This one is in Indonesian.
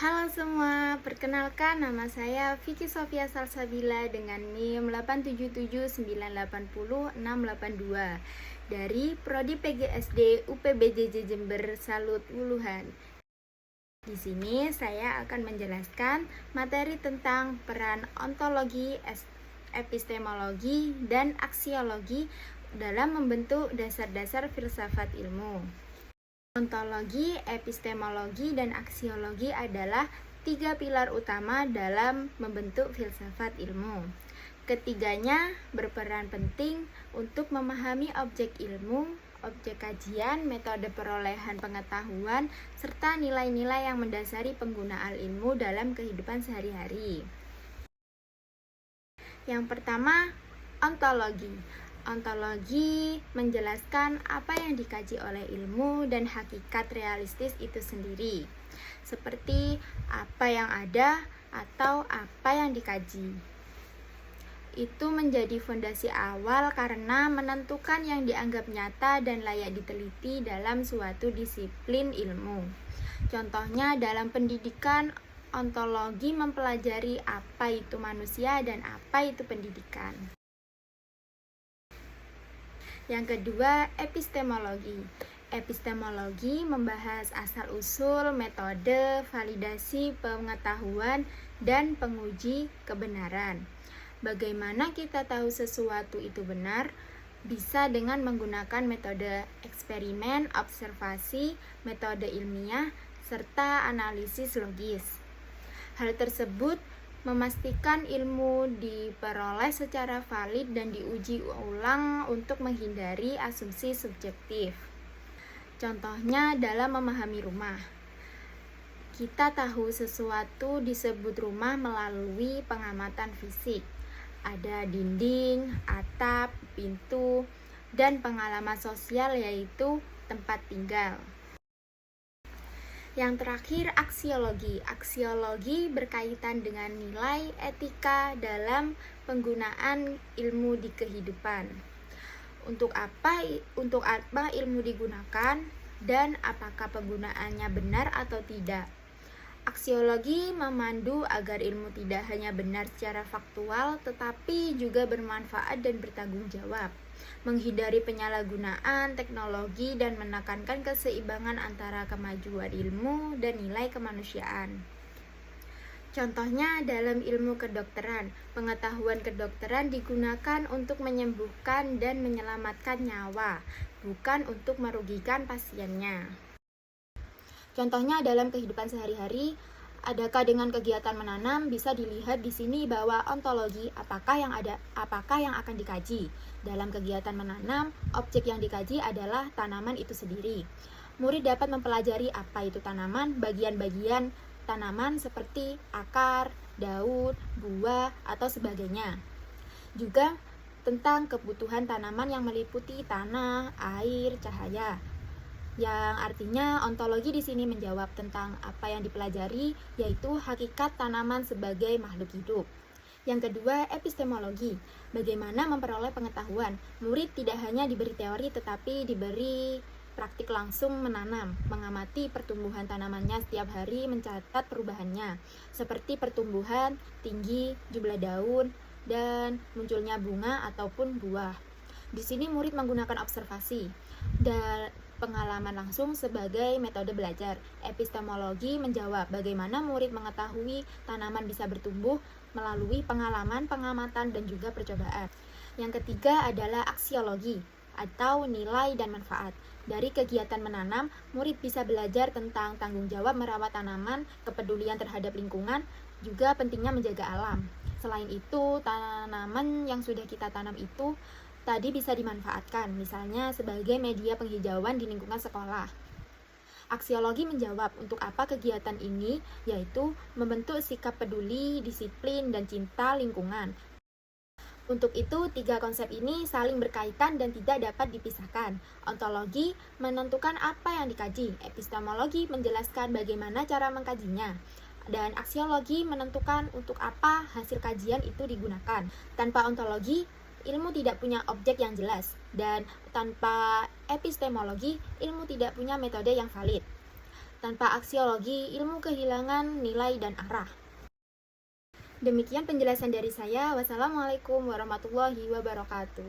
Halo semua, perkenalkan nama saya Vicky Sofia Salsabila dengan NIM 877980682 dari Prodi PGSD UPBJJ Jember Salut Wuluhan. Di sini saya akan menjelaskan materi tentang peran ontologi, epistemologi, dan aksiologi dalam membentuk dasar-dasar filsafat ilmu. Ontologi, epistemologi, dan aksiologi adalah tiga pilar utama dalam membentuk filsafat ilmu. Ketiganya berperan penting untuk memahami objek ilmu, objek kajian, metode perolehan pengetahuan, serta nilai-nilai yang mendasari penggunaan ilmu dalam kehidupan sehari-hari. Yang pertama, ontologi. Ontologi menjelaskan apa yang dikaji oleh ilmu dan hakikat realistis itu sendiri, seperti apa yang ada atau apa yang dikaji. Itu menjadi fondasi awal karena menentukan yang dianggap nyata dan layak diteliti dalam suatu disiplin ilmu. Contohnya dalam pendidikan, ontologi mempelajari apa itu manusia dan apa itu pendidikan. Yang kedua, epistemologi. Epistemologi membahas asal-usul, metode, validasi pengetahuan, dan penguji kebenaran. Bagaimana kita tahu sesuatu itu benar? Bisa dengan menggunakan metode eksperimen, observasi, metode ilmiah, serta analisis logis. Hal tersebut memastikan ilmu diperoleh secara valid dan diuji ulang untuk menghindari asumsi subjektif. Contohnya dalam memahami rumah. Kita tahu sesuatu disebut rumah melalui pengamatan fisik. Ada dinding, atap, pintu, dan pengalaman sosial yaitu tempat tinggal. Yang terakhir, aksiologi. Aksiologi berkaitan dengan nilai etika dalam penggunaan ilmu di kehidupan. Untuk apa ilmu digunakan dan apakah penggunaannya benar atau tidak. Aksiologi memandu agar ilmu tidak hanya benar secara faktual tetapi juga bermanfaat dan bertanggung jawab, menghindari penyalahgunaan teknologi dan menekankan keseimbangan antara kemajuan ilmu dan nilai kemanusiaan. Contohnya dalam ilmu kedokteran, pengetahuan kedokteran digunakan untuk menyembuhkan dan menyelamatkan nyawa, bukan untuk merugikan pasiennya. Contohnya dalam kehidupan sehari-hari, adakah dengan kegiatan menanam bisa dilihat di sini bahwa ontologi apakah yang akan dikaji. Dalam kegiatan menanam, objek yang dikaji adalah tanaman itu sendiri. Murid dapat mempelajari apa itu tanaman, bagian-bagian tanaman seperti akar, daun, buah, atau sebagainya. Juga tentang kebutuhan tanaman yang meliputi tanah, air, cahaya. Yang artinya ontologi di sini menjawab tentang apa yang dipelajari, yaitu hakikat tanaman sebagai makhluk hidup. Yang kedua, epistemologi. Bagaimana memperoleh pengetahuan? Murid tidak hanya diberi teori tetapi diberi praktik langsung menanam, mengamati pertumbuhan tanamannya setiap hari, mencatat perubahannya, seperti pertumbuhan, tinggi, jumlah daun, dan munculnya bunga ataupun buah. Di sini murid menggunakan observasi dan pengalaman langsung sebagai metode belajar. Epistemologi menjawab bagaimana murid mengetahui tanaman bisa bertumbuh melalui pengalaman, pengamatan, dan juga percobaan. Yang ketiga adalah aksiologi atau nilai dan manfaat. Dari kegiatan menanam, murid bisa belajar tentang tanggung jawab merawat tanaman, kepedulian terhadap lingkungan, juga pentingnya menjaga alam. Selain itu, tanaman yang sudah kita tanam itu tadi bisa dimanfaatkan, misalnya sebagai media penghijauan di lingkungan sekolah. Aksiologi menjawab untuk apa kegiatan ini, yaitu membentuk sikap peduli, disiplin, dan cinta lingkungan. Untuk itu, tiga konsep ini saling berkaitan dan tidak dapat dipisahkan. Ontologi menentukan apa yang dikaji, epistemologi menjelaskan bagaimana cara mengkajinya, dan aksiologi menentukan untuk apa hasil kajian itu digunakan. Tanpa ontologi, ilmu tidak punya objek yang jelas, dan tanpa epistemologi, ilmu tidak punya metode yang valid. Tanpa aksiologi, ilmu kehilangan nilai dan arah. Demikian penjelasan dari saya. Wassalamualaikum warahmatullahi wabarakatuh.